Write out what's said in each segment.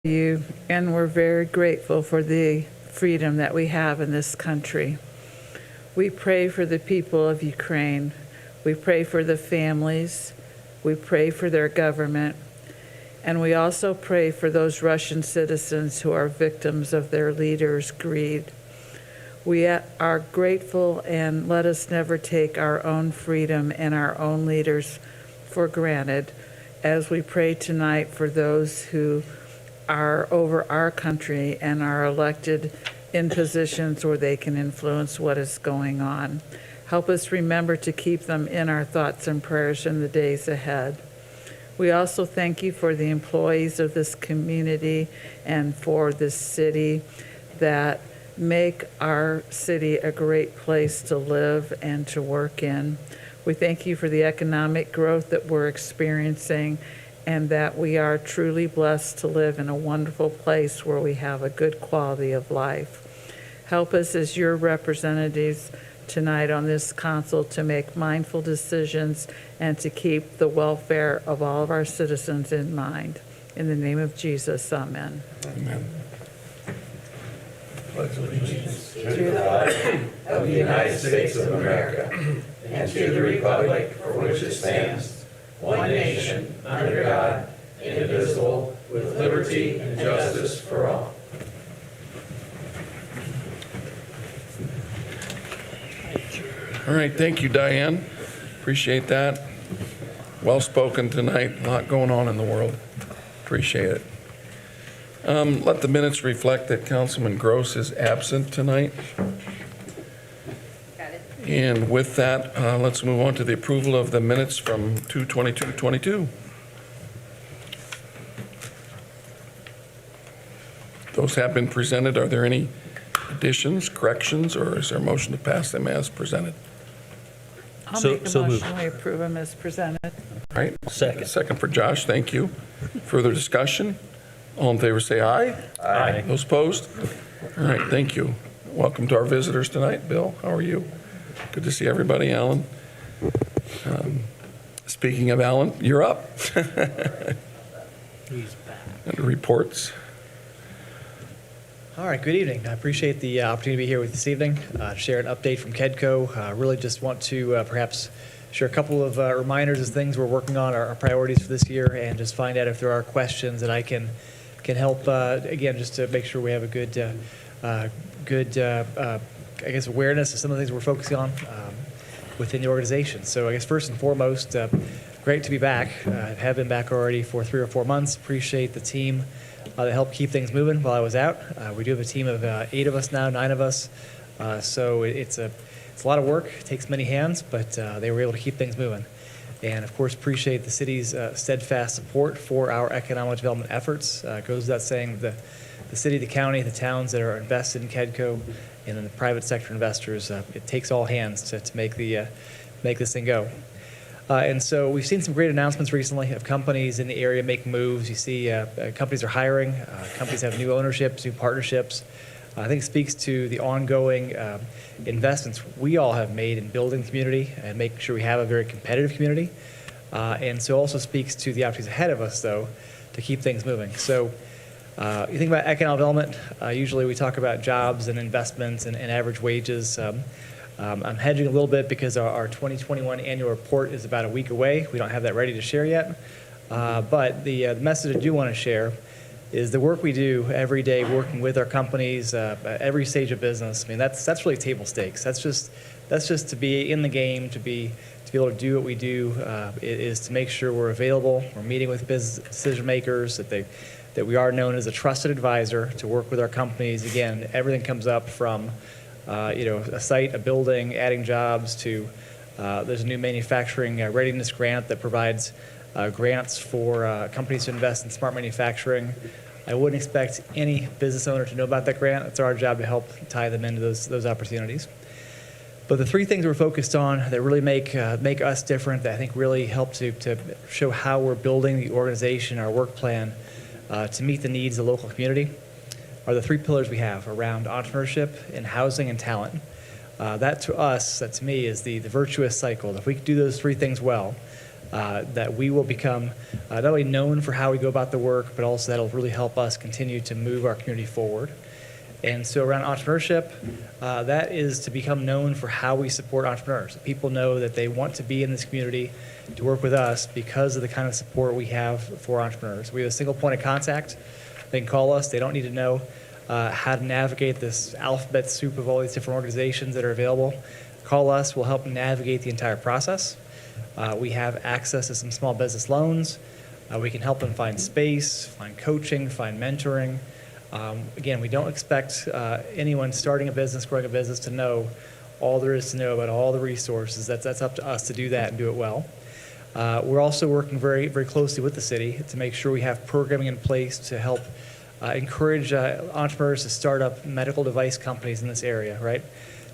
you, and we're very grateful for the freedom that we have in this country. We pray for the people of Ukraine. We pray for the families. We pray for their government. And we also pray for those Russian citizens who are victims of their leaders' greed. We are grateful, and let us never take our own freedom and our own leaders for granted as we pray tonight for those who are over our country and are elected in positions where they can influence what is going on. Help us remember to keep them in our thoughts and prayers in the days ahead. We also thank you for the employees of this community and for this city that make our city a great place to live and to work in. We thank you for the economic growth that we're experiencing, and that we are truly blessed to live in a wonderful place where we have a good quality of life. Help us as your representatives tonight on this council to make mindful decisions and to keep the welfare of all of our citizens in mind. In the name of Jesus, amen. Amen. Pledge allegiance to the flag of the United States of America and to the republic for which it stands, one nation, under God, indivisible, with liberty and justice for all. All right, thank you, Diane. Appreciate that. Well spoken tonight. A lot going on in the world. Appreciate it. Let the minutes reflect that Councilman Gross is absent tonight. And with that, let's move on to the approval of the minutes from 2/22/22. Those have been presented. Are there any additions, corrections, or is there a motion to pass them as presented? I'll make a motion we approve them as presented. All right. Second. Second for Josh. Thank you. Further discussion? All in favor say aye. Aye. Those opposed? All right, thank you. Welcome to our visitors tonight. Bill, how are you? Good to see everybody. Alan. Speaking of Alan, you're up. He's back. And reports. All right, good evening. I appreciate the opportunity to be here with you this evening, to share an update from KEDCO. Really just want to perhaps share a couple of reminders of things we're working on, our priorities for this year, and just find out if there are questions that I can help, again, just to make sure we have a good I guess, awareness of some of the things we're focusing on within the organization. So I guess first and foremost, great to be back. Have been back already for 3 or 4 months. Appreciate the team that helped keep things moving while I was out. We do have a team of 8 of us now, 9 of us. So it's a lot of work. It takes many hands, but they were able to keep things moving. And of course, appreciate the city's steadfast support for our economic development efforts. Goes without saying, the city, the county, the towns that are invested in KEDCO, and then the private sector investors, it takes all hands to make this thing go. And so we've seen some great announcements recently of companies in the area making moves. You see companies are hiring, companies have new ownerships, new partnerships. I think it speaks to the ongoing investments we all have made in building the community and making sure we have a very competitive community. And so also speaks to the opportunities ahead of us, though, to keep things moving. So you think about economic development, usually we talk about jobs and investments and average wages. I'm hedging a little bit because our 2021 annual report is about a week away. We don't have that ready to share yet. But the message I do want to share is the work we do every day working with our companies, every stage of business. I mean, that's really table stakes. That's just to be in the game, to be able to do what we do, is to make sure we're available. We're meeting with business decision makers, that we are known as a trusted advisor to work with our companies. Again, everything comes up from a site, a building, adding jobs to there's a new manufacturing readiness grant that provides grants for companies to invest in smart manufacturing. I wouldn't expect any business owner to know about that grant. It's our job to help tie them into those opportunities. But the 3 things we're focused on that really make us different, that I think really help to show how we're building the organization, our work plan, to meet the needs of the local community, are the 3 pillars we have around entrepreneurship and housing and talent. That to me is the virtuous cycle. If we can do those 3 things well, that we will become not only known for how we go about the work, but also that'll really help us continue to move our community forward. And so around entrepreneurship, that is to become known for how we support entrepreneurs. People know that they want to be in this community to work with us because of the kind of support we have for entrepreneurs. We have a single point of contact. They can call us. They don't need to know how to navigate this alphabet soup of all these different organizations that are available. Call us. We'll help navigate the entire process. We have access to some small business loans. We can help them find space, find coaching, find mentoring. Again, we don't expect anyone starting a business, growing a business to know all there is to know about all the resources. That's up to us to do that and do it well. We're also working very, very closely with the city to make sure we have programming in place to help encourage entrepreneurs to start up medical device companies in this area, right?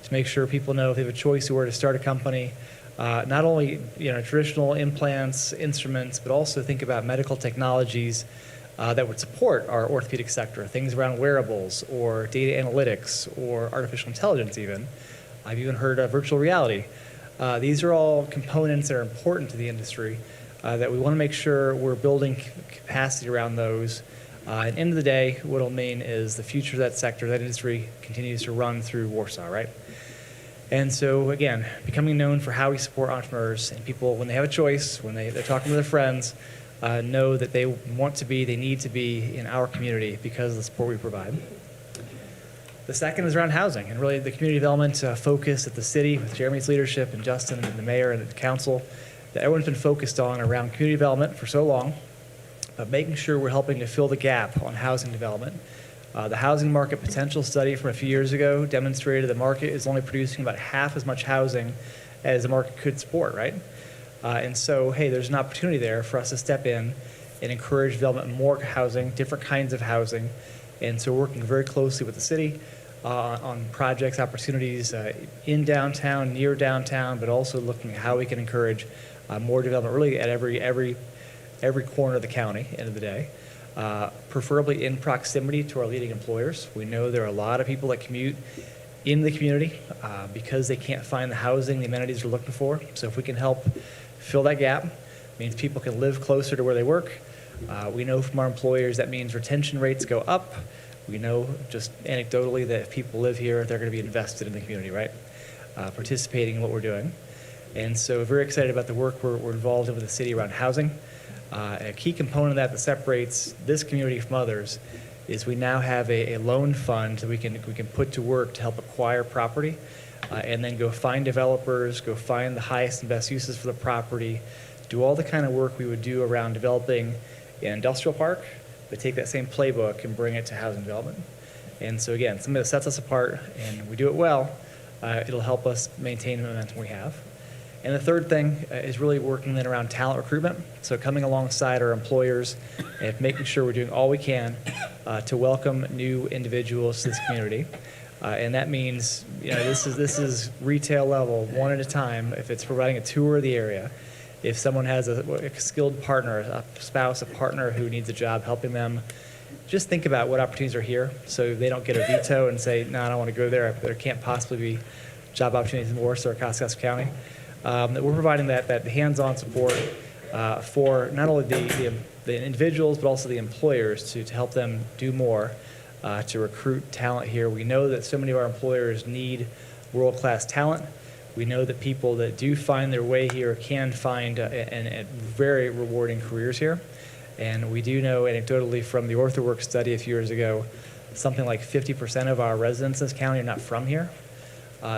To make sure people know if they have a choice where to start a company, not only traditional implants, instruments, but also think about medical technologies that would support our orthopedic sector, things around wearables or data analytics or artificial intelligence even. I've even heard of virtual reality. These are all components that are important to the industry that we want to make sure we're building capacity around those. At the end of the day, what it'll mean is the future of that sector, that industry continues to run through Warsaw, right? And so, again, becoming known for how we support entrepreneurs and people, when they have a choice, when they're talking to their friends, know that they want to be, they need to be in our community because of the support we provide. The second is around housing, and really the community development focus at the city with Jeremy's leadership and Justin and the mayor and the council that everyone's been focused on around community development for so long, but making sure we're helping to fill the gap on housing development. The housing market potential study from a few years ago demonstrated the market is only producing about half as much housing as the market could support, right? And so, hey, there's an opportunity there for us to step in and encourage development of more housing, different kinds of housing. And so we're working very closely with the city on projects, opportunities in downtown, near downtown, but also looking at how we can encourage more development really at every corner of the county, end of the day. Preferably in proximity to our leading employers. We know there are a lot of people that commute in the community because they can't find the housing, the amenities they're looking for. So if we can help fill that gap, it means people can live closer to where they work. We know from our employers that means retention rates go up. We know just anecdotally that if people live here, they're going to be invested in the community, right? Participating in what we're doing. And so very excited about the work we're involved in with the city around housing. A key component of that separates this community from others is we now have a loan fund that we can put to work to help acquire property and then go find developers, go find the highest and best uses for the property, do all the kind of work we would do around developing an industrial park, but take that same playbook and bring it to housing development. And so again, something that sets us apart, and we do it well, it'll help us maintain the momentum we have. And the third thing is really working then around talent recruitment. So coming alongside our employers and making sure we're doing all we can to welcome new individuals to this community. And that means, this is retail level, one at a time. If it's providing a tour of the area, if someone has a skilled partner, a spouse, a partner who needs a job, helping them, just think about what opportunities are here so they don't get a veto and say, no, I don't want to go there. There can't possibly be job opportunities in Warsaw or Kosciuszko County. We're providing that hands-on support for not only the individuals, but also the employers to help them do more to recruit talent here. We know that so many of our employers need world-class talent. We know that people that do find their way here can find very rewarding careers here. And we do know anecdotally from the OrthoWorks study a few years ago, something like 50% of our residents in this county are not from here.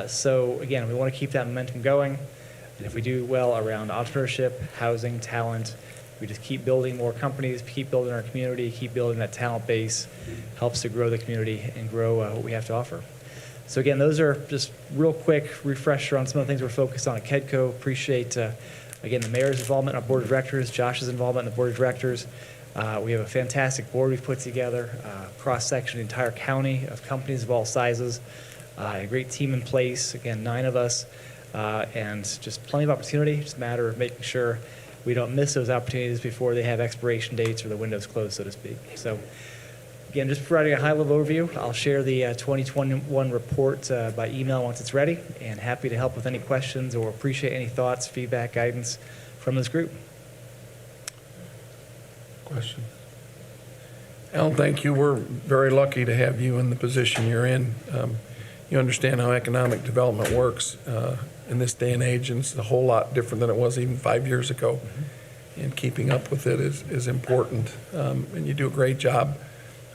So again, we want to keep that momentum going. And if we do well around entrepreneurship, housing, talent, we just keep building more companies, keep building our community, keep building that talent base, helps to grow the community and grow what we have to offer. So again, those are just real quick refresher on some of the things we're focused on at KEDCO. Appreciate, again, the mayor's involvement in our board of directors, Josh's involvement in the board of directors. We have a fantastic board we've put together, cross-section of the entire county of companies of all sizes, a great team in place, again, 9 of us. And just plenty of opportunity. Just a matter of making sure we don't miss those opportunities before they have expiration dates or the windows closed, so to speak. So again, just providing a high-level overview. I'll share the 2021 report by email once it's ready, and happy to help with any questions or appreciate any thoughts, feedback, guidance from this group. Question? Alan, thank you. We're very lucky to have you in the position you're in. You understand how economic development works in this day and age, and it's a whole lot different than it was even 5 years ago. And keeping up with it is important, and you do a great job.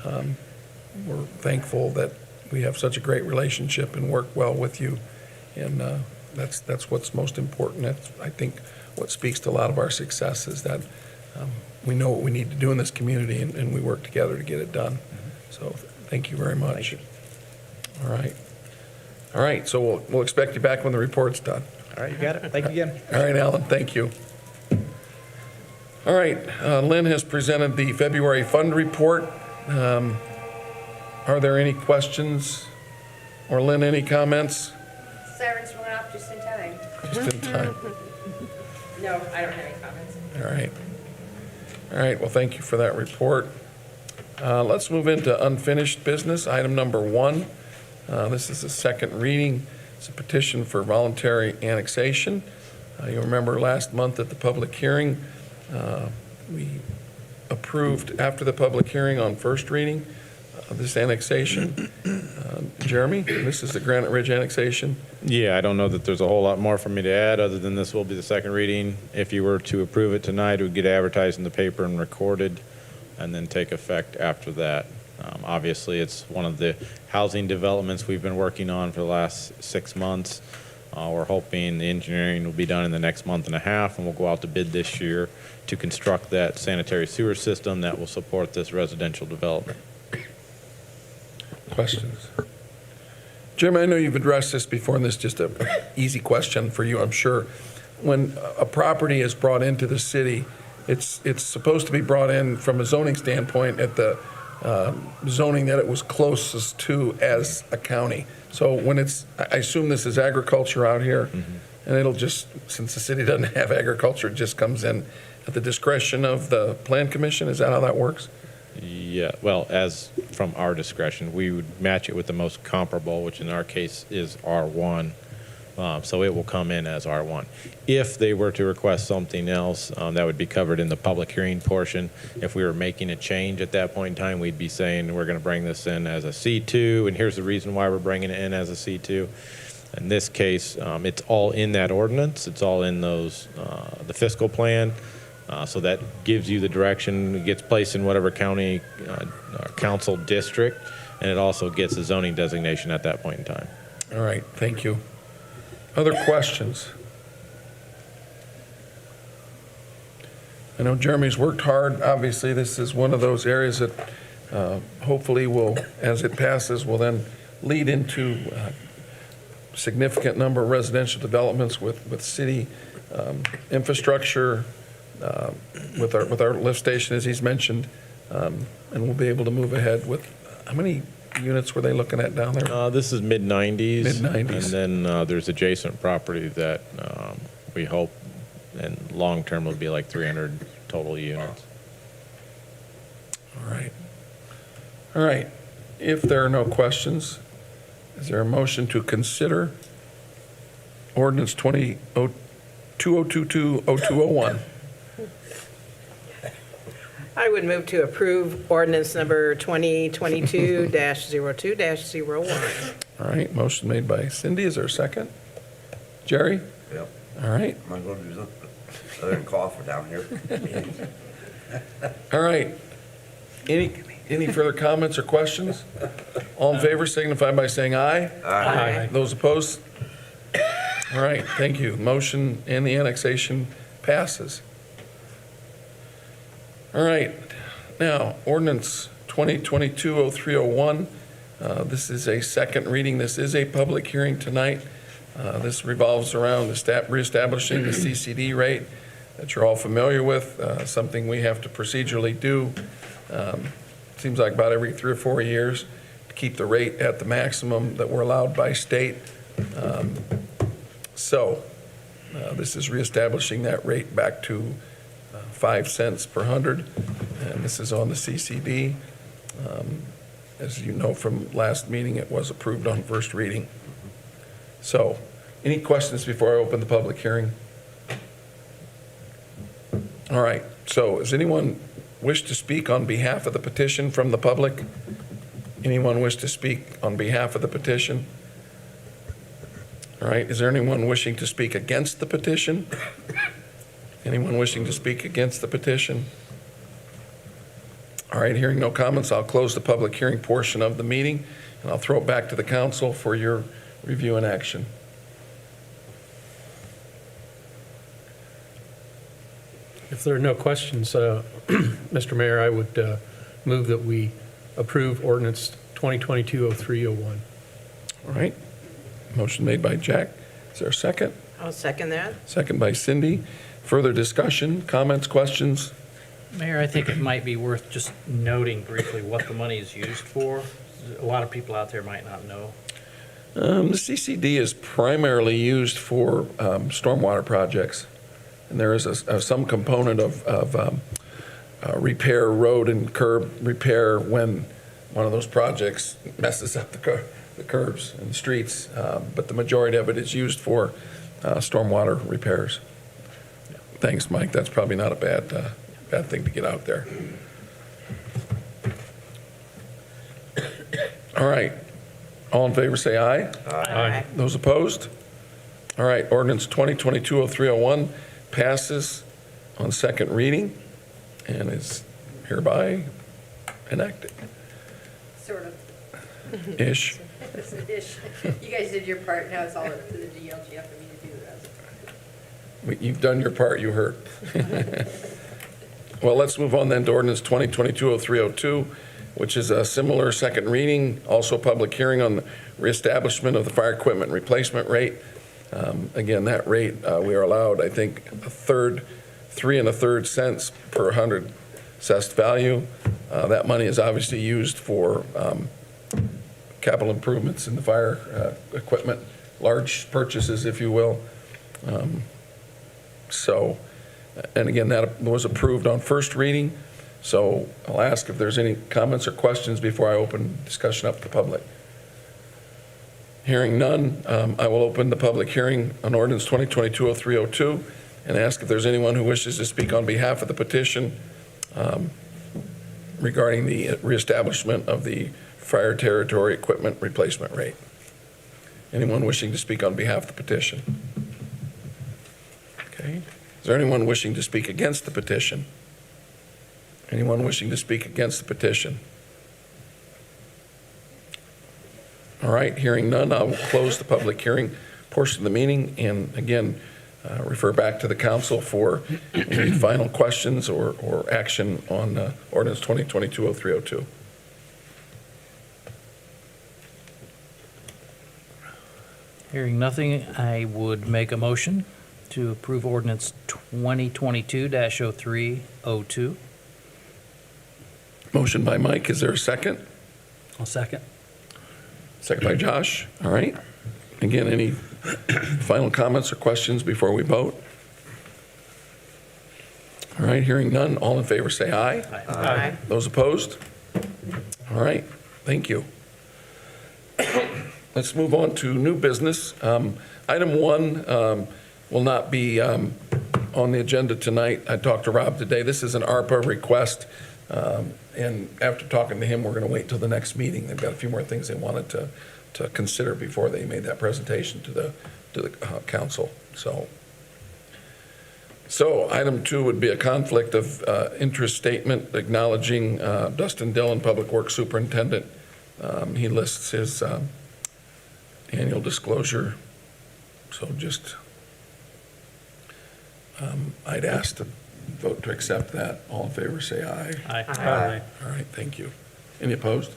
We're thankful that we have such a great relationship and work well with you, and that's what's most important. That's, I think, what speaks to a lot of our success is that we know what we need to do in this community, and we work together to get it done. So thank you very much. Thank you. All right, so we'll expect you back when the report's done. All right, you got it. Thank you again. All right, Alan, thank you. All right, Lynn has presented the February fund report. Are there any questions? Or Lynn, any comments? Sirens went off just in time. Just in time. No, I don't have any comments. All right. All right, well, thank you for that report. Let's move into unfinished business. Item number 1. This is a second reading. It's a petition for voluntary annexation. You'll remember last month at the public hearing, we approved after the public hearing on first reading this annexation. Jeremy, this is the Granite Ridge annexation. Yeah, I don't know that there's a whole lot more for me to add, other than this will be the second reading. If you were to approve it tonight, it would get advertised in the paper and recorded, and then take effect after that. Obviously, it's one of the housing developments we've been working on for the last 6 months. We're hoping the engineering will be done in the next month and a half, and we'll go out to bid this year to construct that sanitary sewer system that will support this residential development. Questions? Jeremy, I know you've addressed this before, and this is just an easy question for you, I'm sure. When a property is brought into the city, it's supposed to be brought in from a zoning standpoint at the zoning that it was closest to as a county. So when I assume this is agriculture out here, and it'll just, since the city doesn't have agriculture, it just comes in at the discretion of the Plan Commission? Is that how that works? Yeah, well, as from our discretion, we would match it with the most comparable, which in our case is R1. So it will come in as R1. If they were to request something else, that would be covered in the public hearing portion. If we were making a change at that point in time, we'd be saying we're going to bring this in as a C2, and here's the reason why we're bringing it in as a C2. In this case, it's all in that ordinance. It's all in those the fiscal plan. So that gives you the direction. It gets placed in whatever county council district, and it also gets a zoning designation at that point in time. All right, thank you. Other questions? I know Jeremy's worked hard. Obviously, this is one of those areas that hopefully will, as it passes, will then lead into a significant number of residential developments with city infrastructure, with our lift station, as he's mentioned, and we'll be able to move ahead with, how many units were they looking at down there? This is mid-90s. Mid-90s. And then there's adjacent property that we hope, and long-term will be like 300 total units. All right. All right. If there are no questions, is there a motion to consider ordinance 2022-0201? I would move to approve ordinance number 2022-02-01. All right, motion made by Cindy. Is there a second? Jerry? Yep. All right. I'm going to do something other than cough down here. All right. Any further comments or questions? All in favor signify by saying aye. Aye. Those opposed? All right, thank you. Motion and the annexation passes. All right, now, ordinance 2022-0301. This is a second reading. This is a public hearing tonight. This revolves around reestablishing the CCD rate that you're all familiar with, something we have to procedurally do. Seems like about every 3 or 4 years to keep the rate at the maximum that we're allowed by state. This is reestablishing that rate back to 5 cents per hundred, and this is on the CCD. As you know from last meeting, it was approved on first reading. So, any questions before I open the public hearing? All right, so is anyone wish to speak on behalf of the petition from the public? Anyone wish to speak on behalf of the petition? All right, is there anyone wishing to speak against the petition? Anyone wishing to speak against the petition? All right, hearing no comments, I'll close the public hearing portion of the meeting, and I'll throw it back to the council for your review and action. If there are no questions, Mr. Mayor, I would move that we approve ordinance 2022-0301. All right, motion made by Jack. Is there a second? I'll second that. Second by Cindy. Further discussion, comments, questions? Mayor, I think it might be worth just noting briefly what the money is used for. A lot of people out there might not know. The CCD is primarily used for stormwater projects, and there is some component of repair, road and curb repair when one of those projects messes up the curbs and the streets, but the majority of it is used for stormwater repairs. Thanks, Mike. That's probably not a bad thing to get out there. All right. All in favor, say aye. Aye. Those opposed? All right, ordinance 2022-0301 passes on second reading and is hereby enacted. Sort of. Ish. Ish. You guys did your part, now it's all up to the DLGF for me to do the rest. You've done your part, you heard. Well, let's move on then to ordinance 2022-0302, which is a similar second reading, also public hearing on the reestablishment of the fire equipment replacement rate. Again, that rate, we are allowed, I think, 3 1/3 cents per 100 assessed value. That money is obviously used for capital improvements in the fire equipment, large purchases, if you will. So, and again, that was approved on first reading. So I'll ask if there's any comments or questions before I open discussion up to the public. Hearing none, I will open the public hearing on ordinance 2022-0302 and ask if there's anyone who wishes to speak on behalf of the petition regarding the reestablishment of the fire territory equipment replacement rate. Anyone wishing to speak on behalf of the petition? Okay. Is there anyone wishing to speak against the petition? Anyone wishing to speak against the petition? All right, hearing none, I will close the public hearing portion of the meeting and again, refer back to the council for any final questions or action on ordinance 2022-0302. Hearing nothing, I would make a motion to approve ordinance 2022-0302. Motion by Mike, is there a second? I'll second. Second by Josh, all right. Again, any final comments or questions before we vote? All right, hearing none, all in favor say aye. Aye. Those opposed? All right, thank you. Let's move on to new business. Item 1 will not be on the agenda tonight. I talked to Rob today. This is an ARPA request, and after talking to him, we're going to wait till the next meeting. They've got a few more things they wanted to consider before they made that presentation to the council. So item 2 would be a conflict of interest statement acknowledging Dustin Dillon, Public Works Superintendent. He lists his annual disclosure. So just, I'd ask to vote to accept that. All in favor, say aye. Aye. All right, thank you. Any opposed?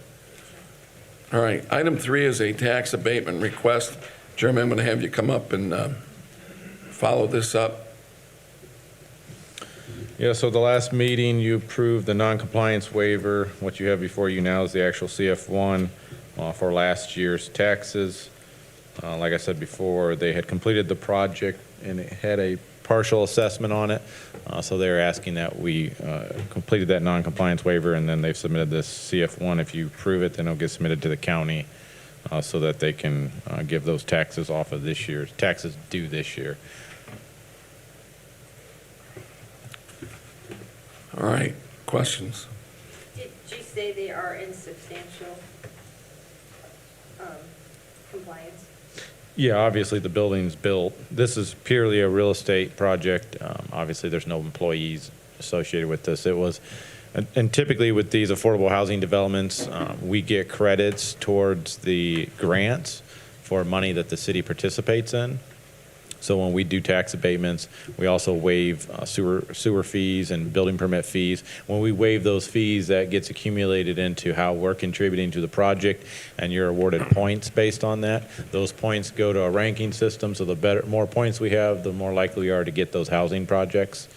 All right, item 3 is a tax abatement request. Jeremy, I'm going to have you come up and follow this up. Yeah, so the last meeting, you approved the non-compliance waiver. What you have before you now is the actual CF1 for last year's taxes. Like I said before, they had completed the project and it had a partial assessment on it. So they're asking that we completed that non-compliance waiver, and then they've submitted this CF1. If you approve it, then it'll get submitted to the county so that they can give those taxes off of this year's taxes due this year. All right, Questions? Did you say they are in substantial compliance? Yeah, obviously the building's built. This is purely a real estate project. Obviously, there's no employees associated with this. It was, and typically with these affordable housing developments, we get credits towards the grants for money that the city participates in. So when we do tax abatements, we also waive sewer fees and building permit fees. When we waive those fees, that gets accumulated into how we're contributing to the project, and you're awarded points based on that. Those points go to a ranking system, so the more points we have, the more likely we are to get those housing projects.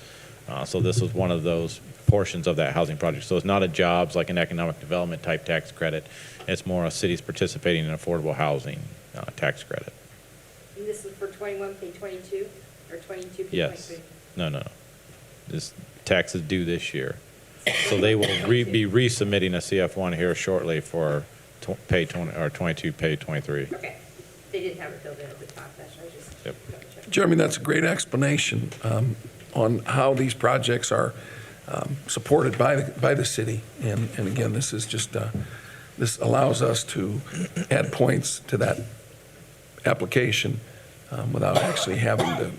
So this was one of those portions of that housing project. So it's not a jobs like an economic development type tax credit. It's more a city's participating in affordable housing tax credit. And this is for 21, pay 22, or 22, pay Yes. 23? No. This tax is due this year. So they will be resubmitting a CF1 here shortly for pay 20, or 22, pay 23. Okay. They didn't have it filled in at the top, that's why I just. Yep. double-checking. Jeremy, that's a great explanation on how these projects are supported by the city. And again, this is just, this allows us to add points to that application without actually having to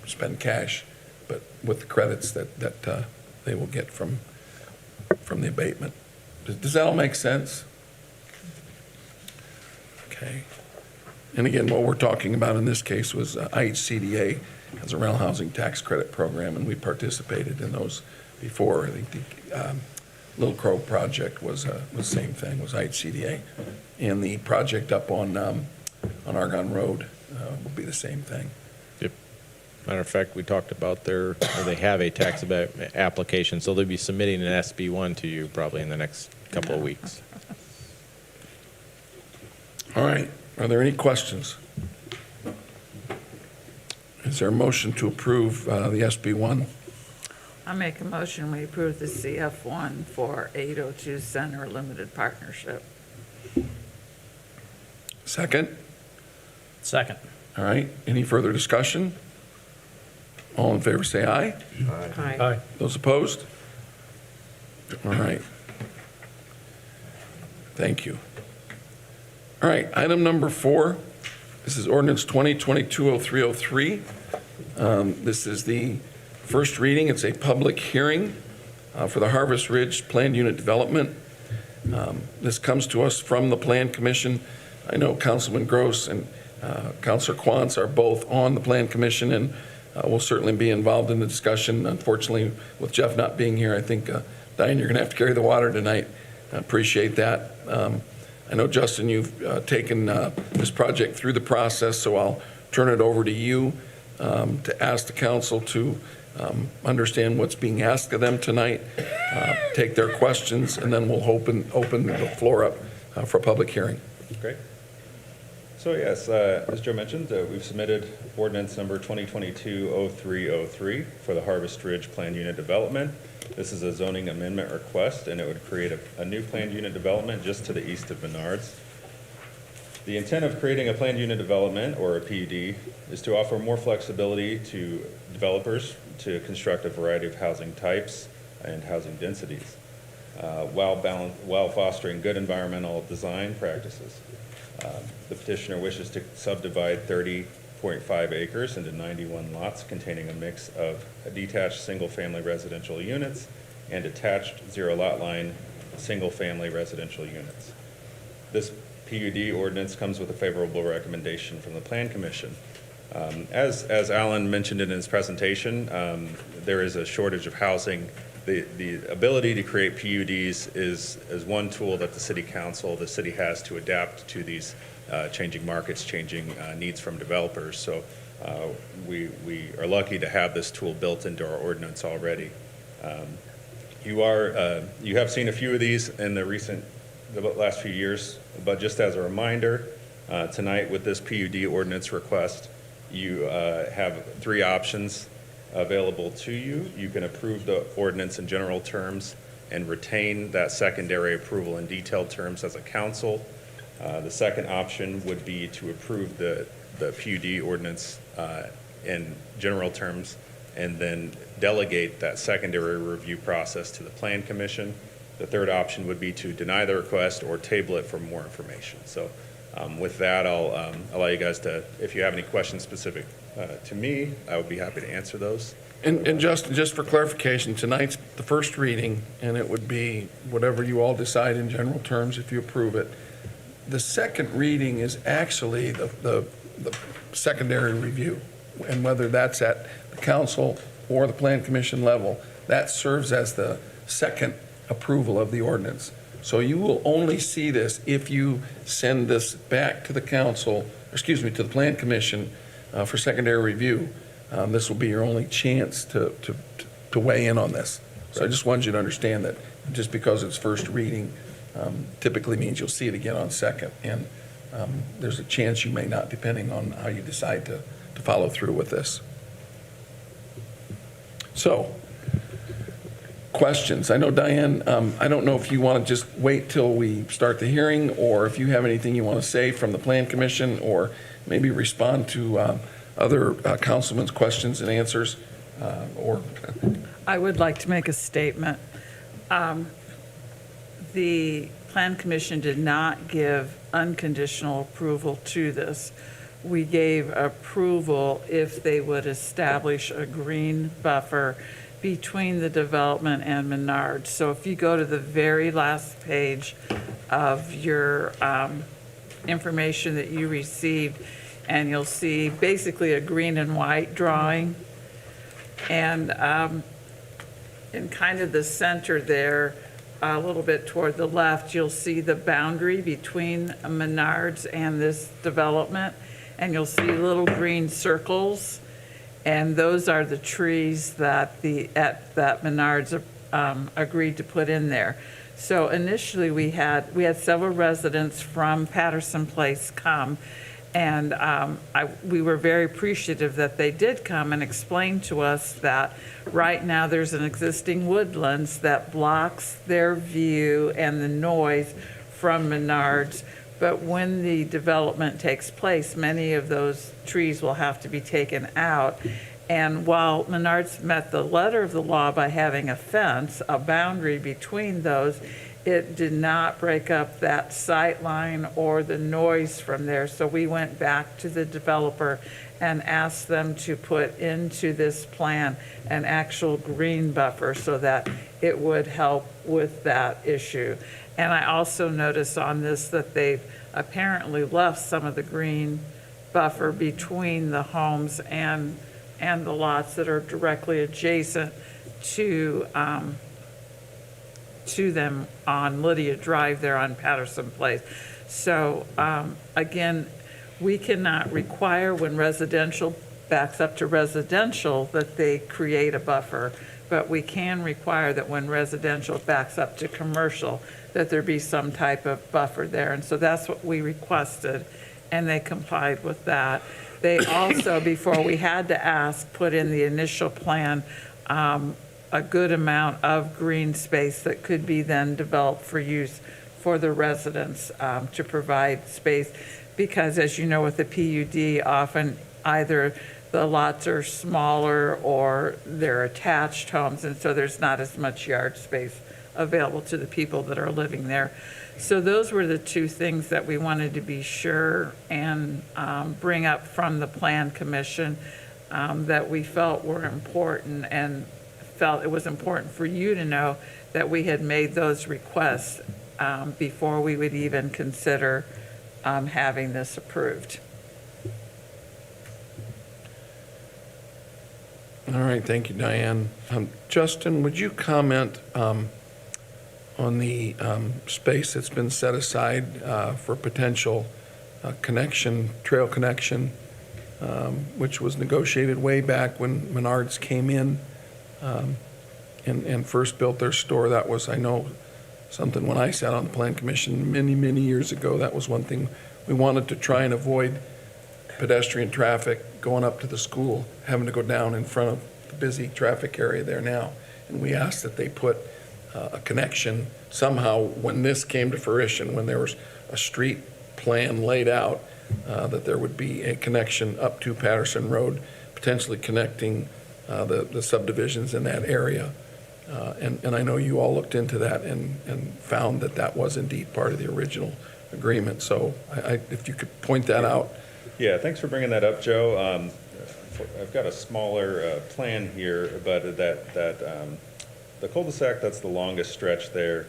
spend cash, but with the credits that they will get from the abatement. Does that all make sense? Okay. And again, what we're talking about in this case was IHCDA has a rental housing tax credit program, and we participated in those before. I think the Little Crow project was the same thing, was IHCDA. And the project up on Argonne Road will be the same thing. Yep. Matter of fact, we talked about they have a tax application, so they'll be submitting an SB1 to you probably in the next couple of weeks. All right. Are there any questions? Is there a motion to approve the SB1? I make a motion, we approve the CF1 for 802 Center Limited Partnership. Second? Second. All right. Any further discussion? All in favor, say aye. Aye. Aye. Those opposed? All right. Thank you. All right, item number 4. This is ordinance 2022-0303. This is the first reading. It's a public hearing for the Harvest Ridge Planned Unit Development. This comes to us from the Plan Commission. I know Councilman Gross and Councilor Quantz are both on the Plan Commission and will certainly be involved in the discussion. Unfortunately, with Jeff not being here, I think, Diane, you're going to have to carry the water tonight. I appreciate that. I know, Justin, you've taken this project through the process, so I'll turn it over to you to ask the council to understand what's being asked of them tonight, take their questions, and then we'll open the floor up for a public hearing. Great. So yes, as Joe mentioned, we've submitted ordinance number 2022-0303 for the Harvest Ridge Planned Unit Development. This is a zoning amendment request, and it would create a new planned unit development just to the east of Menards. The intent of creating a planned unit development, or a PUD, is to offer more flexibility to developers to construct a variety of housing types and housing densities, while fostering good environmental design practices. The petitioner wishes to subdivide 30.5 acres into 91 lots containing a mix of detached single-family residential units and attached zero-lot line single-family residential units. This PUD ordinance comes with a favorable recommendation from the Plan Commission. As Alan mentioned in his presentation, there is a shortage of housing. The ability to create PUDs is one tool that the city has to adapt to these changing markets, changing needs from developers. So we are lucky to have this tool built into our ordinance already. You have seen a few of these in the last few years, but just as a reminder, tonight with this PUD ordinance request, you have 3 options available to you. You can approve the ordinance in general terms and retain that secondary approval in detailed terms as a council. The second option would be to approve the PUD ordinance in general terms and then delegate that secondary review process to the Plan Commission. The third option would be to deny the request or table it for more information. So with that, I'll allow you guys to, if you have any questions specific to me, I would be happy to answer those. And Justin, just for clarification, tonight's the first reading, and it would be whatever you all decide in general terms if you approve it. The second reading is actually the secondary review, and whether that's at the council or the Plan Commission level, that serves as the second approval of the ordinance. So you will only see this if you send this back to the council, to the Plan Commission for secondary review. This will be your only chance to weigh in on this. So I just wanted you to understand that just because it's first reading typically means you'll see it again on second. And there's a chance you may not, depending on how you decide to follow through with this. So, questions? I know, Diane, I don't know if you want to just wait till we start the hearing, or if you have anything you want to say from the Plan Commission, or maybe respond to other councilmen's questions and answers, or... I would like to make a statement. The Plan Commission did not give unconditional approval to this. We gave approval if they would establish a green buffer between the development and Menards. So if you go to the very last page of your information that you received, and you'll see basically a green and white drawing. And in kind of the center there, a little bit toward the left, you'll see the boundary between Menards and this development. And you'll see little green circles. And those are the trees that that Menards agreed to put in there. So initially we had several residents from Patterson Place come, and we were very appreciative that they did come and explain to us that right now there's an existing woodlands that blocks their view and the noise from Menards. But when the development takes place, many of those trees will have to be taken out. And while Menards met the letter of the law by having a fence, a boundary between those, it did not break up that sight line or the noise from there. So we went back to the developer and asked them to put into this plan an actual green buffer so that it would help with that issue. And I also noticed on this that they've apparently left some of the green buffer between the homes and the lots that are directly adjacent to them on Lydia Drive there on Patterson Place. So again, we cannot require when residential backs up to residential that they create a buffer, but we can require that when residential backs up to commercial, that there be some type of buffer there. And so that's what we requested, and they complied with that. They also, before we had to ask, put in the initial plan a good amount of green space that could be then developed for use for the residents to provide space. Because as you know, with the PUD, often either the lots are smaller or they're attached homes, and so there's not as much yard space available to the people that are living there. So those were the two things that we wanted to be sure and bring up from the Plan Commission that we felt were important, and felt it was important for you to know that we had made those requests before we would even consider having this approved. All right, thank you, Diane. Justin, would you comment on the space that's been set aside for potential trail connection, which was negotiated way back when Menards came in and first built their store? That was, I know, something when I sat on the Plan Commission many, many years ago. That was one thing we wanted to try and avoid: pedestrian traffic going up to the school, having to go down in front of the busy traffic area there now. And we asked that they put a connection somehow when this came to fruition, when there was a street plan laid out, that there would be a connection up to Patterson Road, potentially connecting the subdivisions in that area. And I know you all looked into that and found that that was indeed part of the original agreement. So if you could point that out. Yeah, thanks for bringing that up, Joe. I've got a smaller plan here, but the cul-de-sac, that's the longest stretch there.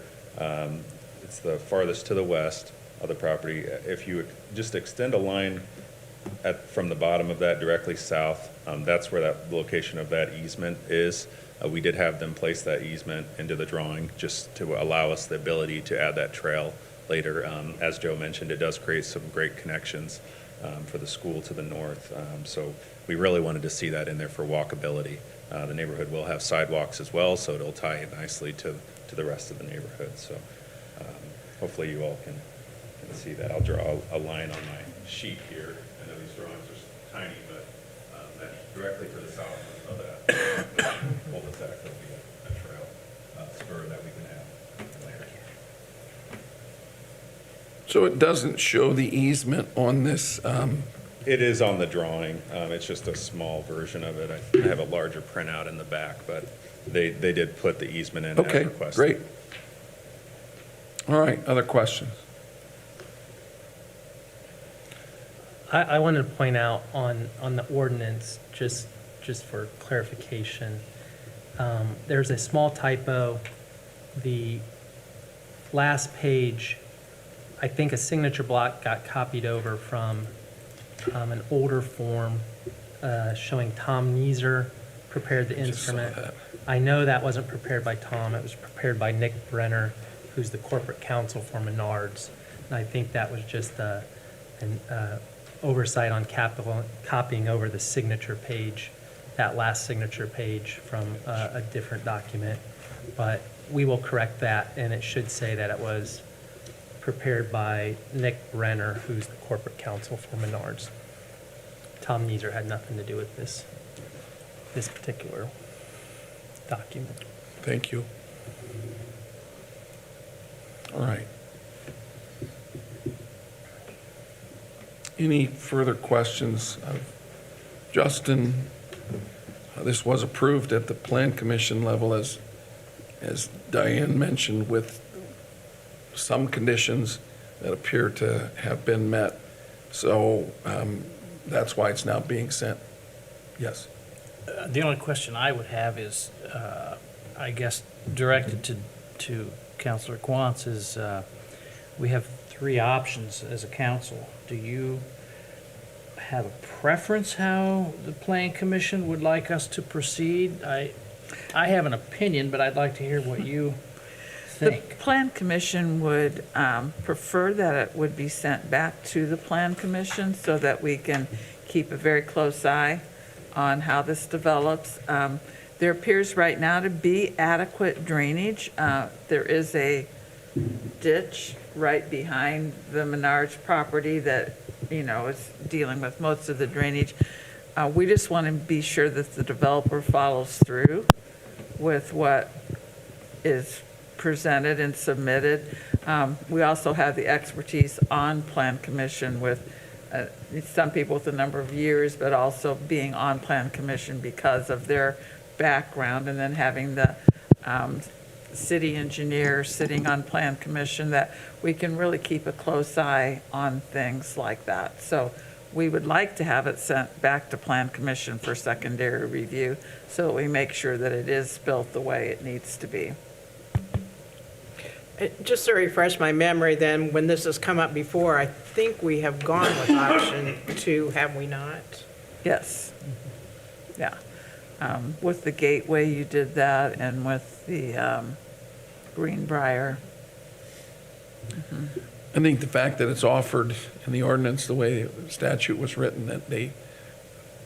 It's the farthest to the west of the property. If you would just extend a line from the bottom of that directly south, that's where that location of that easement is. We did have them place that easement into the drawing just to allow us the ability to add that trail later. As Joe mentioned, it does create some great connections for the school to the north. So we really wanted to see that in there for walkability. The neighborhood will have sidewalks as well, so it'll tie in nicely to the rest of the neighborhood. So hopefully you all can see that. I'll draw a line on my sheet here. I know these drawings are tiny, but that directly to the south of that cul-de-sac will be a trail spur that we can have later. So it doesn't show the easement on this. It is on the drawing. It's just a small version of it. I have a larger printout in the back, but they did put the easement in as Okay, requested. great. All right, other questions? I wanted to point out on the ordinance, just for clarification, there's a small typo. The last page, I think a signature block got copied over from an older form showing Tom Neeser prepared the Just saw instrument. that. I know that wasn't prepared by Tom. It was prepared by Nick Brenner, who's the corporate counsel for Menards. And I think that was just an oversight on copying over the signature page, that last signature page from a different document. But we will correct that, and it should say that it was prepared by Nick Brenner, who's the corporate counsel for Menards. Tom Neeser had nothing to do with this particular document. Thank you. All right. Any further questions of Justin? This was approved at the Plan Commission level, as Diane mentioned, with some conditions that appear to have been met. So that's why it's now being sent. Yes. The only question I would have is, I guess, directed to Councilor Quantz is, we have 3 options as a council. Do you have a preference how the Plan Commission would like us to proceed? I have an opinion, but I'd like to hear what you The think. Plan Commission would prefer that it would be sent back to the Plan Commission so that we can keep a very close eye on how this develops. There appears right now to be adequate drainage. There is a ditch right behind the Menards property that, is dealing with most of the drainage. We just want to be sure that the developer follows through with what is presented and submitted. We also have the expertise on Plan Commission with some people with a number of years, but also being on Plan Commission because of their background, and then having the city engineer sitting on Plan Commission, that we can really keep a close eye on things like that. So we would like to have it sent back to Plan Commission for secondary review so that we make sure that it is built the way it needs to be. Just to refresh my memory then, when this has come up before, I think we have gone with option 2, have we not? Yes. Yeah. With the Gateway, you did that, and with the Greenbrier. I think the fact that it's offered in the ordinance, the way the statute was written, that they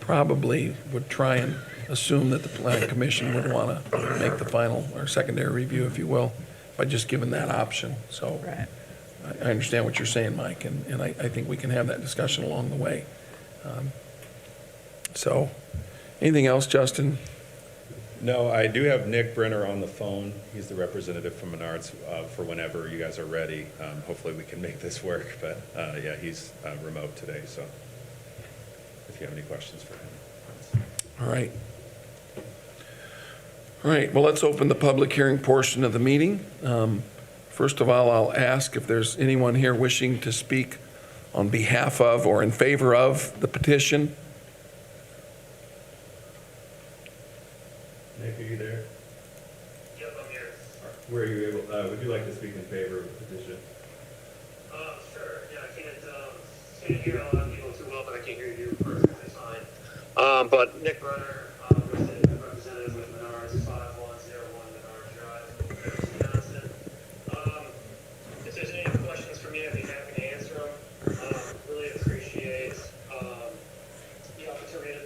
probably would try and assume that the Plan Commission would want to make the final or secondary review, if you will, by just giving that option. So Right. I understand what you're saying, Mike, and I think we can have that discussion along the way. So, anything else, Justin? No, I do have Nick Brenner on the phone. He's the representative from Menards for whenever you guys are ready. Hopefully we can make this work, but yeah, he's remote today, so if you have any questions for him. All right. All right, well, let's open the public hearing portion of the meeting. First of all, I'll ask if there's anyone here wishing to speak on behalf of or in favor of the petition. Nick, are you there? Yep, I'm here. Were you able, would you like to speak in favor of the petition? Sure. Yeah, can't hear a lot of people too well, but I can hear you perfectly fine. But Nick Brunner, representative with Menards, 5101 Menards Drive, Wisconsin. If there's any questions for me, I'd be happy to answer them. Really appreciate the opportunity to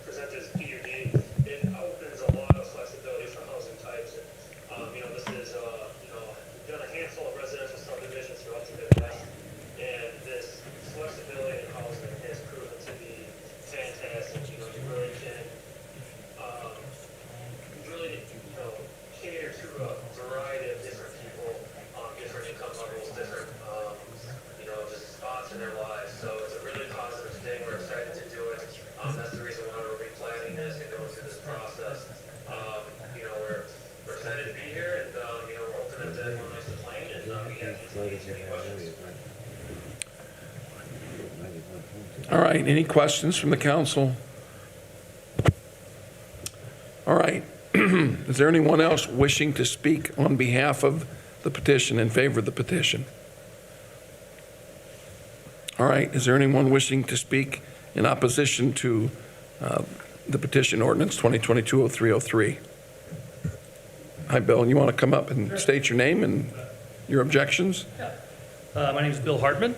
present this PUD. It opens a lot of flexibility for housing types. This is, we've done a handful of residential subdivisions throughout the Midwest, and this flexibility in housing has proven to be fantastic. You really can, cater to a variety of different people, different income levels, different, just spots in their lives. So it's a really positive thing. We're excited to do it. That's the reason why we're replanning this and going through this process. We're excited to be here, and we're hoping that everyone likes the plan, and we have any questions. All right, any questions from the council? All right. Is there anyone else wishing to speak on behalf of the petition, in favor of the petition? All right, is there anyone wishing to speak in opposition to the petition ordinance 2022-0303? Hi, Bill, you want to come up and state your name and your objections? My name is Bill Hartman.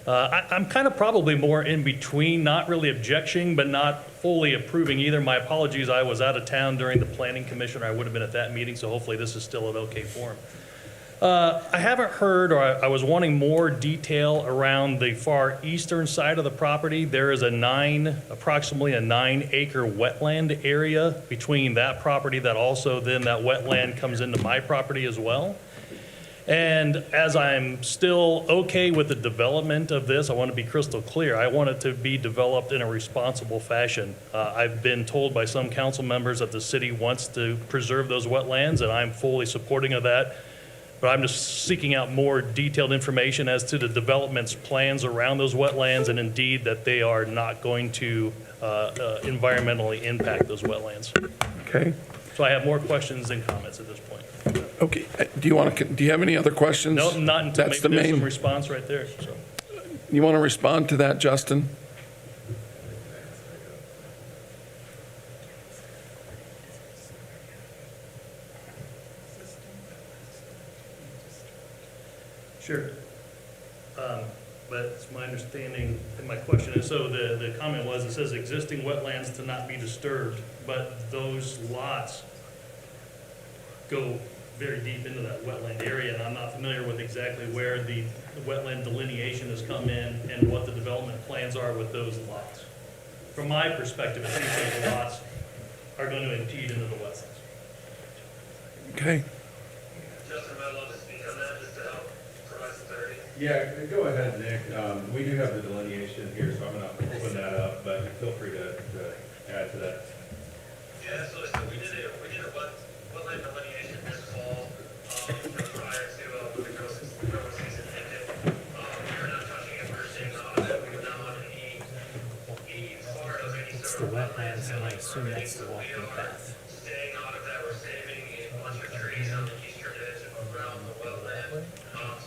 I'm kind of probably more in between, not really objecting, but not fully approving either. My apologies, I was out of town during the Planning Commission, or I would have been at that meeting, so hopefully this is still an okay forum. I haven't heard, or I was wanting more detail around the far eastern side of the property. There is approximately a 9-acre wetland area between that property that also then that wetland comes into my property as well. And as I'm still okay with the development of this, I want to be crystal clear. I want it to be developed in a responsible fashion. I've been told by some council members that the city wants to preserve those wetlands, and I'm fully supporting of that. But I'm just seeking out more detailed information as to the development's plans around those wetlands, and indeed that they are not going to environmentally impact those wetlands. Okay. So I have more questions than comments at this point. Okay, do you have any other questions? No, not until That's maybe the there's main. some response right there. So. You want to respond to that, Justin? Sure. But it's my understanding, and my question is, so the comment was, it says existing wetlands to not be disturbed, but those lots go very deep into that wetland area, and I'm not familiar with exactly where the wetland delineation has come in and what the development plans are with those lots. From my perspective, it seems like the lots are going to impede into the wetlands. Okay. Justin, am I allowed to speak on that just to help provide some clarity? Yeah, go ahead, Nick. We do have the delineation here, so I'm going to open that up, but feel free to add to that. Yeah, absolutely. So we did a wetland delineation this fall, prior to when the growing season ended. We were not touching it, we were staying out of it. We were not on any part of any It's sort the of wetlands, and I assume delineation. that's the So we walking are path. staying out of that. We're saving a bunch of trees on the eastern edge around the wetland.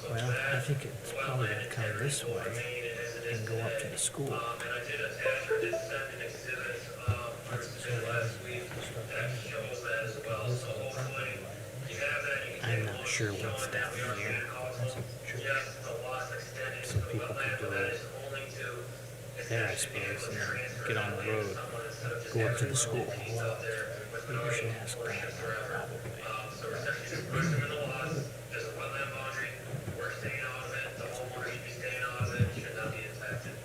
So Well, that I think it's probably going to come this way and go up to the school. and I did attach or did send an exhibit last week that shows that as well. So hopefully you have that. You can I'm take a not look, sure showing what's that down we are here. shooting also. Yes, the lots extending to So the people wetland, could but go that is only to there, I essentially be able suppose, to and transfer get on that the land to road, someone instead of just go up to having the school. a piece out there with Maybe you should ask or that, shift forever. probably. So we're essentially just pushing them in the lots. There's a wetland boundary. We're staying out of it. The homeowner should be staying out of it. Should not be impacted.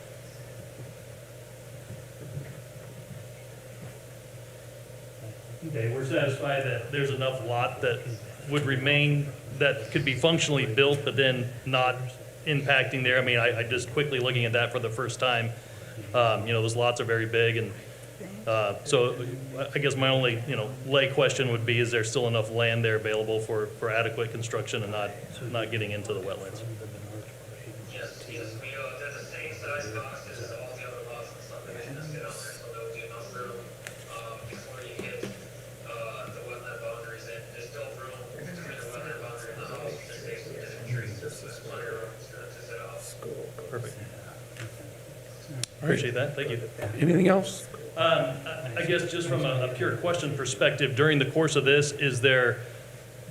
Okay, we're satisfied that there's enough lot that would remain, that could be functionally built, but then not impacting there. I mean, I just quickly looking at that for the first time, those lots are very big, and So I guess my only, lay question would be, is there still enough land there available for adequate construction and not getting into the wetlands? Yes, they're the same size box as all the other lots in the subdivision that's been on there, so there will be enough room, before you hit, the wetland boundaries, and there's still room between the wetland boundary and the house, to take some different trees, there's plenty of room to set a house. Perfect. Appreciate that, thank you. Anything else? I guess just from a pure question perspective, during the course of this, is there,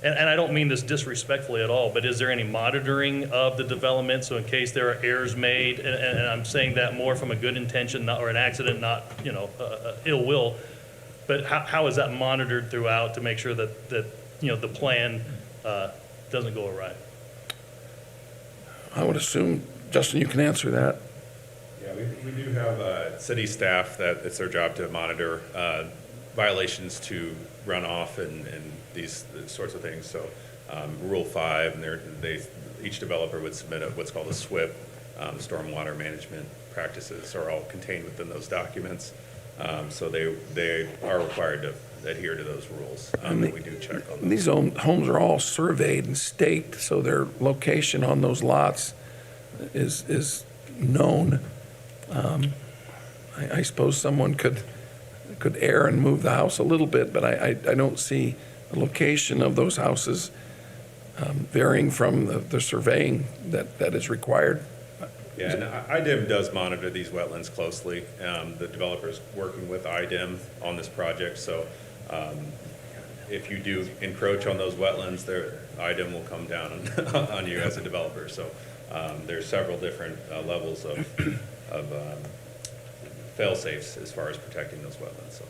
and I don't mean this disrespectfully at all, but is there any monitoring of the development? So in case there are errors made, and I'm saying that more from a good intention, or an accident, not, ill will, but how is that monitored throughout to make sure that the plan doesn't go awry? I would assume, Justin, you can answer that. Yeah, we do have city staff that it's their job to monitor violations to runoff and these sorts of things. So Rule 5, and each developer would submit what's called a SWIP. Stormwater management practices are all contained within those documents. So they are required to adhere to those rules. And we do check on them. These homes are all surveyed and staked, so their location on those lots is known. I suppose someone could err and move the house a little bit, but I don't see the location of those houses varying from the surveying that is required. Yeah, and IDIM does monitor these wetlands closely. The developer's working with IDIM on this project, so if you do encroach on those wetlands, IDIM will come down on you as a developer. So there's several different levels of fail-safes as far as protecting those wetlands. So.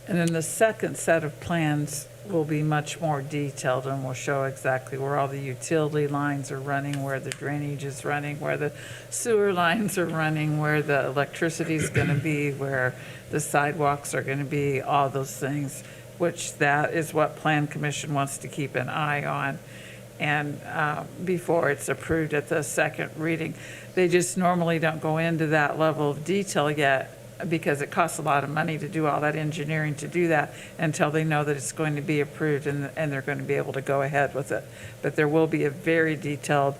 And then the second set of plans will be much more detailed and will show exactly where all the utility lines are running, where the drainage is running, where the sewer lines are running, where the electricity is going to be, where the sidewalks are going to be, all those things, which that is what Plan Commission wants to keep an eye on. And before it's approved at the second reading. They just normally don't go into that level of detail yet because it costs a lot of money to do all that engineering to do that until they know that it's going to be approved and they're going to be able to go ahead with it. But there will be a very detailed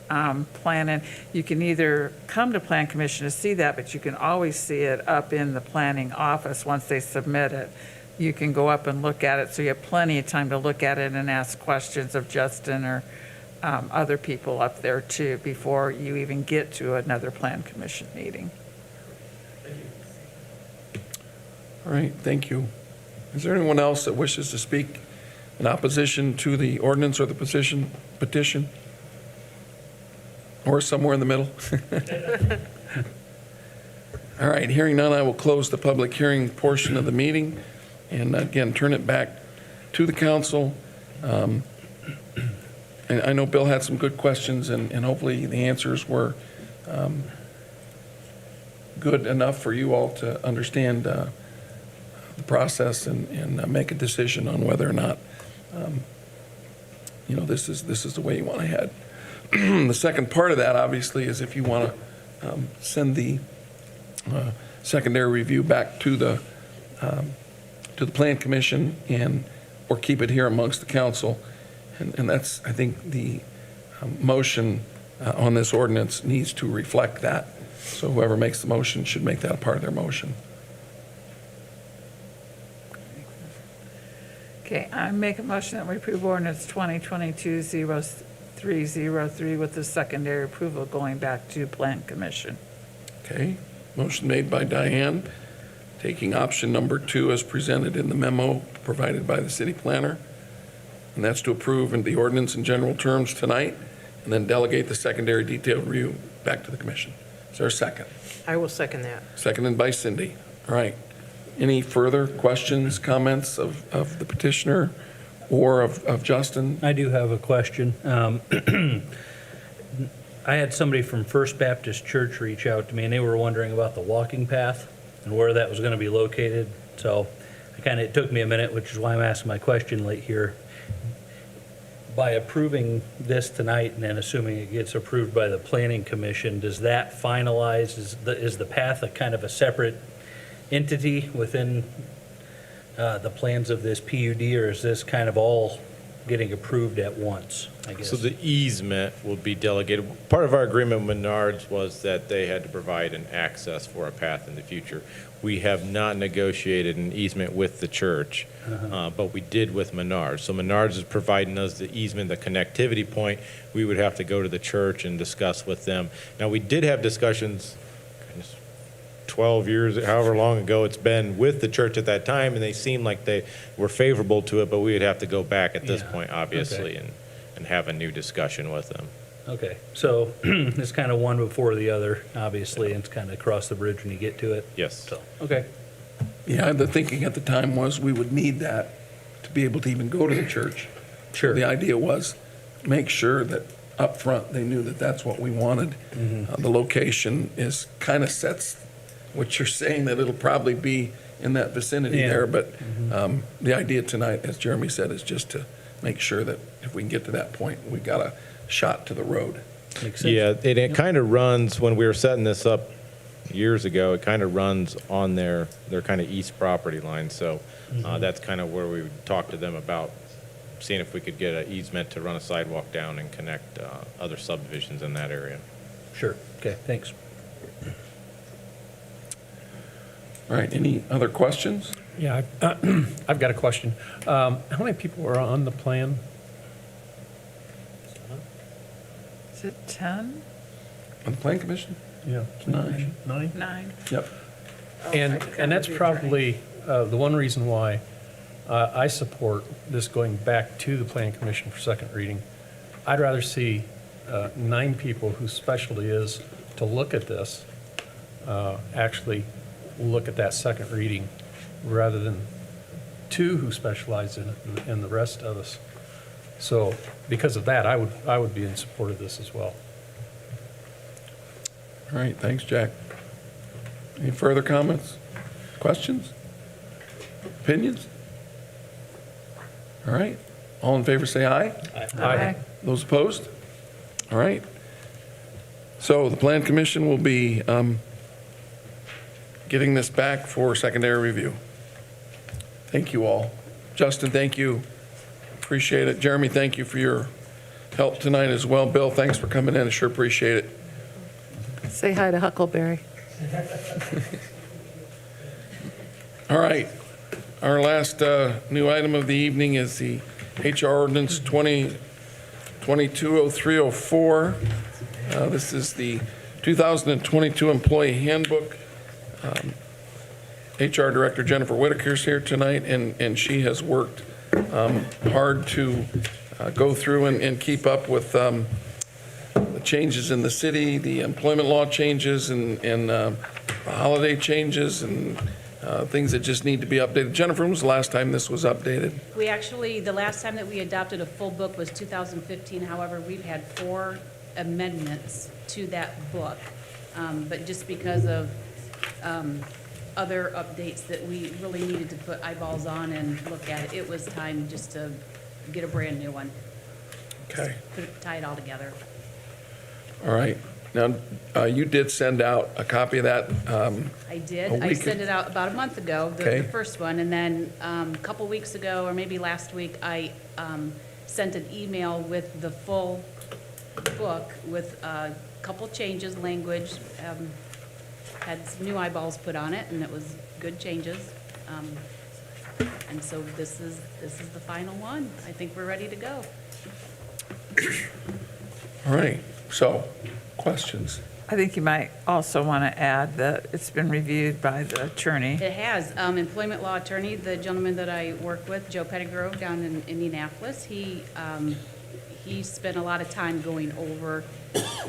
plan, and you can either come to Plan Commission to see that, but you can always see it up in the planning office once they submit it. You can go up and look at it, so you have plenty of time to look at it and ask questions of Justin or other people up there too before you even get to another Plan Commission meeting. All right, thank you. Is there anyone else that wishes to speak in opposition to the ordinance or the petition? Or somewhere in the middle? All right, hearing none, I will close the public hearing portion of the meeting and again, turn it back to the council. And I know Bill had some good questions and hopefully the answers were good enough for you all to understand the process and make a decision on whether or not, this is the way you want to head. The second part of that, obviously, is if you want to send the secondary review back to the Plan Commission or keep it here amongst the council. And that's, I think, the motion on this ordinance needs to reflect that. So whoever makes the motion should make that a part of their motion. Okay, I make a motion that we approve ordinance 2022-0303 with the secondary approval going back to Plan Commission. Okay, motion made by Diane, taking option number 2 as presented in the memo provided by the city planner. And that's to approve the ordinance in general terms tonight and then delegate the secondary detailed review back to the commission. Is there a second? I will second that. Seconded by Cindy. All right. Any further questions, comments of the petitioner or of Justin? I do have a question. I had somebody from First Baptist Church reach out to me, and they were wondering about the walking path and where that was going to be located. So it took me a minute, which is why I'm asking my question late here. By approving this tonight and then assuming it gets approved by the Planning Commission, does that finalize, is the path a kind of a separate entity within the plans of this PUD, or is this kind of all getting approved at once, I guess? So the easement will be delegated. Part of our agreement with Menards was that they had to provide an access for a path in the future. We have not negotiated an easement with the church, but we did with Menards. So Menards is providing us the easement, the connectivity point. We would have to go to the church and discuss with them. Now, we did have discussions 12 years, however long ago it's been, with the church at that time, and they seemed like they were favorable to it, but we would have to go back at this Yeah, point, obviously, okay. and have a new discussion with them. Okay, so it's kind of one before the other, obviously, and it's kind of cross the bridge when you get to it. Yes. So, okay. Yeah, the thinking at the time was we would need that to be able to even go to the church. Sure. The idea was make sure that up front they knew that that's what we wanted. The location is kind of sets what you're saying, that it'll probably be in that vicinity Yeah. there. But the idea tonight, as Jeremy said, is just to make sure that if we can get to that point, we got a shot to the road. Makes sense. Yeah, it kind of runs, when we were setting this up years ago, it kind of runs on their kind of east property line. So that's kind of where we would talk to them about seeing if we could get an easement to run a sidewalk down and connect other subdivisions in that area. Sure, okay, thanks. All right, any other questions? Yeah, I've got a question. How many people are on the plan? Is it 10? On the Plan Commission? Yeah. 9. 9? 9? Yep. And that's probably the one reason why I support this going back to the Plan Commission for second reading. I'd rather see 9 people whose specialty is to look at this, actually look at that second reading, rather than 2 who specialize in it and the rest of us. So because of that, I would be in support of this as well. All right, thanks, Jack. Any further comments, questions, opinions? All right, all in favor say aye. Aye. Those opposed? All right. So the Plan Commission will be getting this back for secondary review. Thank you all. Justin, thank you. Appreciate it. Jeremy, thank you for your help tonight as well. Bill, thanks for coming in. I sure appreciate it. Say hi to Huckleberry. All right. Our last new item of the evening is the Hr Ordinance 2022-0304. This is the 2022 Employee Handbook. HR Director Jennifer Whitaker is here tonight, and she has worked hard to go through and keep up with the changes in the city, the employment law changes, and the holiday changes, and things that just need to be updated. Jennifer, when was the last time this was updated? We actually, the last time that we adopted a full book was 2015. However, we've had 4 amendments to that book. But just because of other updates that we really needed to put eyeballs on and look at it, it was time just to get a brand new one. Okay. Tie it all together. All right. Now, you did send out a copy of that. I did. A I week sent it out about a month ago, Okay. the first one, and then a couple weeks ago, or maybe last week, I sent an email with the full book with a couple changes, language, had some new eyeballs put on it, and it was good changes. And so this is the final one. I think we're ready to go. All right. So, questions? I think you might also want to add that it's been reviewed by the attorney. It has. Employment law attorney, the gentleman that I work with, Joe Pettigrove, down in Indianapolis, he spent a lot of time going over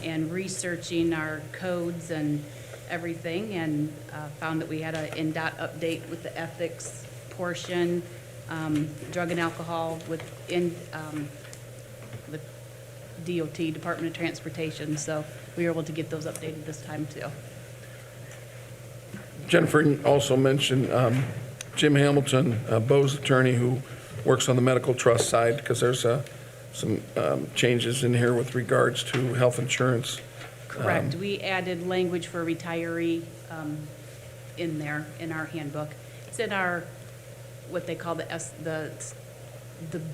and researching our codes and everything, and found that we had an NDOT update with the ethics portion, drug and alcohol with DOT, Department of Transportation. So we were able to get those updated this time too. Jennifer also mentioned Jim Hamilton, Bo's attorney, who works on the medical trust side, because there's some changes in here with regards to health insurance. Correct. We added language for retiree in there, in our handbook. It's in our, what they call the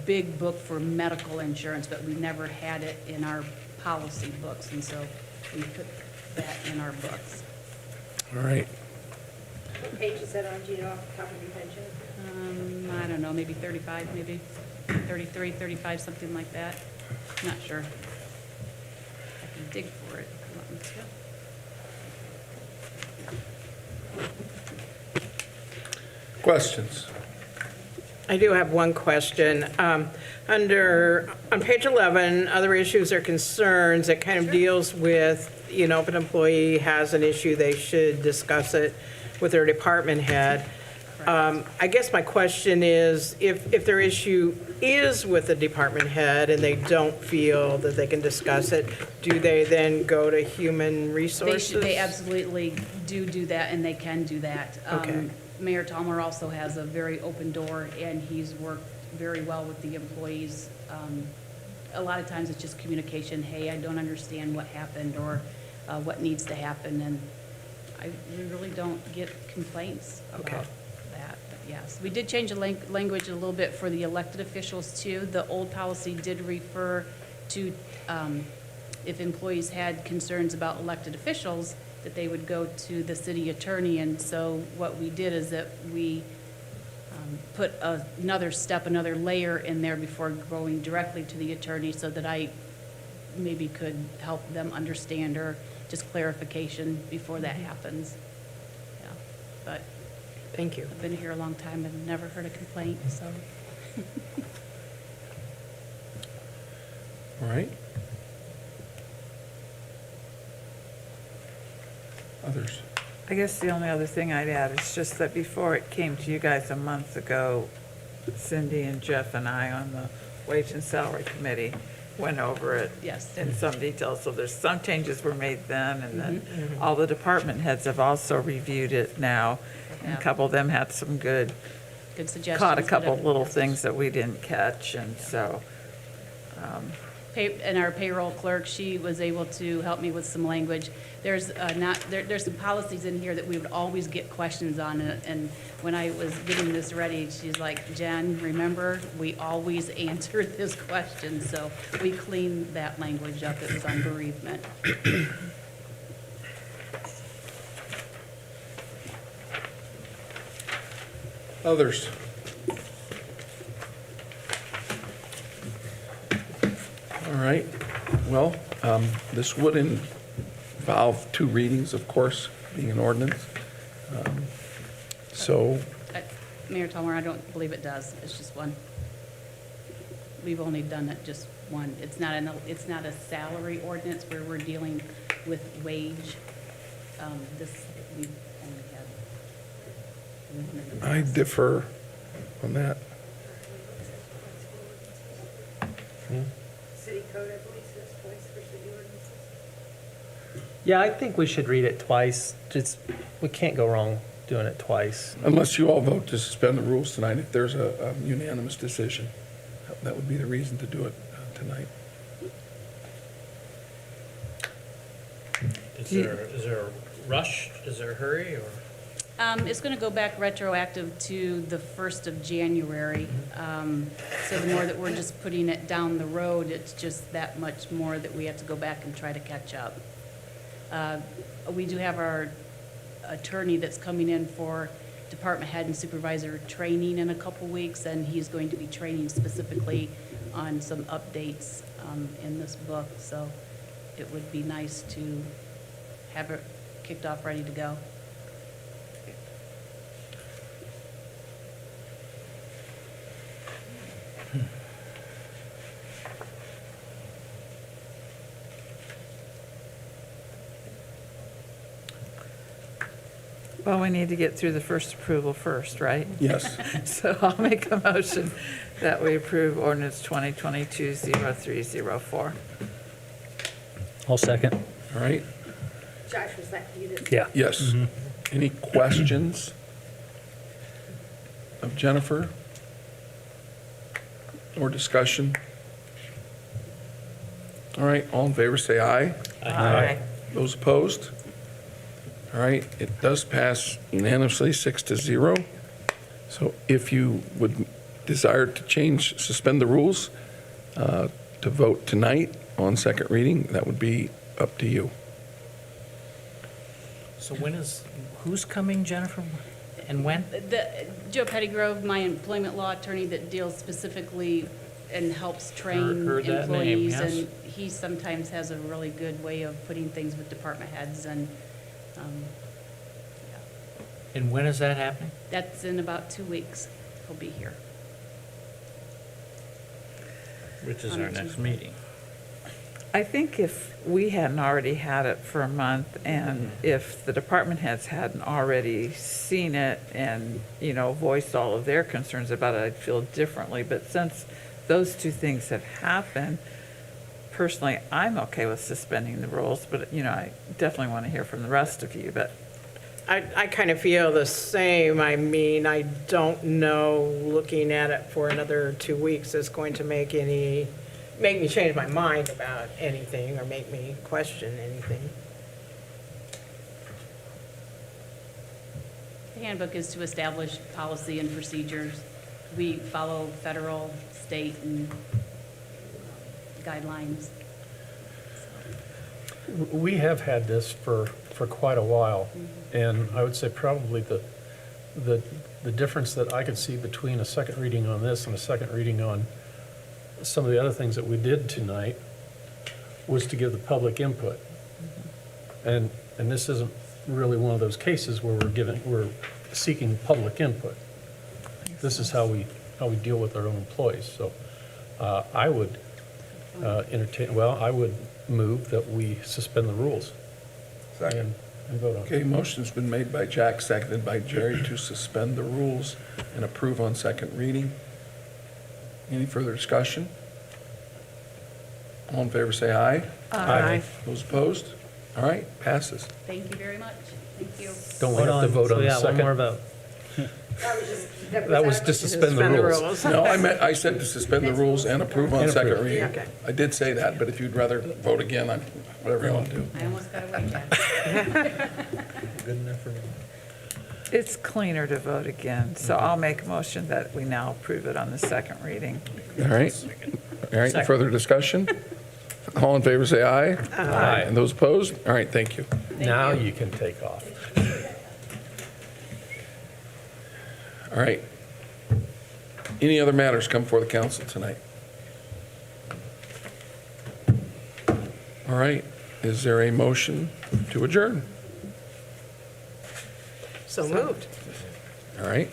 big book for medical insurance, but we never had it in our policy books, and so we put that in our books. All right. What page is that on, do you know, off the top of your head, Jennifer? I don't know, maybe 35, maybe 33, 35, something like that. Not sure. I can dig for it if you want me to. Questions? I do have one question. On page 11, other issues or concerns, it kind of deals with, you know, if an employee has an issue, they should discuss it with their department head. I guess my question is, if their issue is with the department head and they don't feel that they can discuss it, do they then go to human resources? They absolutely do that, and they can do that. Okay. Mayor Talmer also has a very open door, and he's worked very well with the employees. A lot of times it's just communication, hey, I don't understand what happened or what needs to happen, and we really don't get complaints about that, but yes. We did change the language a little bit for the elected officials too. The old policy did refer to if employees had concerns about elected officials, that they would go to the city attorney, and so what we did is that we put another step, another layer in there before going directly to the attorney, so that I maybe could help them understand, or just clarification before that happens. Yeah, but. Thank you. I've been here a long time and never heard a complaint, so. All right. Others? I guess the only other thing I'd add is just that before it came to you guys a month ago, Cindy and Jeff and I on the Wage and Salary Committee went over it Yes. in some detail. So there's some changes were made then, and then all the department heads have also reviewed it now. And a couple of them had some good Suggestions. caught a couple whatever. little things that we didn't catch, and so, And our payroll clerk, she was able to help me with some language. There's there's some policies in here that we would always get questions on, and when I was getting this ready, she's like, Jen, remember, we always answered this question, so we cleaned that language up. It was on bereavement. Others? All right. Well, this would involve 2 readings, of course, being an ordinance. So, Mayor Talmer, I don't believe it does. It's just one. We've only done it just one. It's not a salary ordinance where we're dealing with wage. This, we only have one in the I past. differ on that. City code, I believe, says twice for city ordinances. Yeah, I think we should read it twice. Just, we can't go wrong doing it twice. Unless you all vote to suspend the rules tonight, if there's a unanimous decision, that would be the reason to do it tonight. Is there a rush? Is there a hurry, or? It's going to go back retroactive to the 1st of January. So the more that we're just putting it down the road, it's just that much more that we have to go back and try to catch up. We do have our attorney that's coming in for department head and supervisor training in a couple weeks, and he's going to be training specifically on some updates in this book. So it would be nice to have it kicked off, ready to go. well, we need to get through the first approval first, right? Yes. So I'll make a motion that we approve ordinance 2022-0304. I'll second. All right. Josh, was that you that? Yeah. Yes. Any questions of Jennifer? Or discussion? All right, all in favor, say aye. Aye. Those opposed? All right, it does pass unanimously, 6-0. So if you would desire to suspend the rules to vote tonight on second reading, that would be up to you. So who's coming, Jennifer, and when? Joe Pettygrove, my employment law attorney that deals specifically and helps train Heard that name, employees. yes. And he sometimes has a really good way of putting things with department heads, and And when is that happening? that's in about 2 weeks. He'll be here. Which is On our next Tuesday. meeting. I think if we hadn't already had it for a month, and if the department heads hadn't already seen it and, voiced all of their concerns about it, I'd feel differently. But since those two things have happened, personally, I'm okay with suspending the rules, but, I definitely want to hear from the rest of you, but. I kind of feel the same. I mean, I don't know, looking at it for another 2 weeks is going to make me change my mind about anything or make me question anything. The handbook is to establish policy and procedures. We follow federal, state, and guidelines. We have had this for quite a while, and I would say probably the difference that I could see between a second reading on this and a second reading on some of the other things that we did tonight was to give the public input. And this isn't really one of those cases where we're seeking public input. This is how we deal with our own employees. So I would I would move that we suspend the rules. Second. And vote on it. Okay, motion's been made by Jack, seconded by Jerry to suspend the rules and approve on second reading. Any further discussion? All in favor, say aye. Aye. Those opposed? All right, passes. Thank you very much. Thank you. Don't we Hold have to on. vote So, on the yeah, one more second? vote. That was to suspend the rules. No, I said to suspend the rules and approve on And second approve. reading. Okay. I did say that, but if you'd rather vote again, whatever you want to do. I almost got away, Jack. Good enough for me. It's cleaner to vote again, so I'll make a motion that we now approve it on the second reading. All right. All right, further discussion? All in favor, say aye. Aye. And those opposed? All right, thank you. Now you can take off. All right. Any other matters come before the council tonight? All right, is there a motion to adjourn? So moved. All right,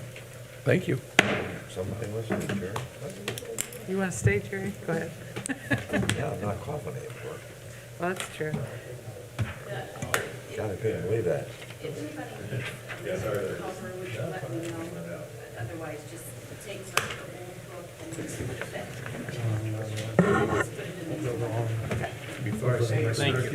thank you. Somebody listen to Jerry? You want to stay, Jerry? Go ahead. Yeah, I'm not coughing anymore. Well, that's true. God, I couldn't believe that. If anybody cover, would you let me know? Otherwise, just take some of the old book and just put it back. Thank you.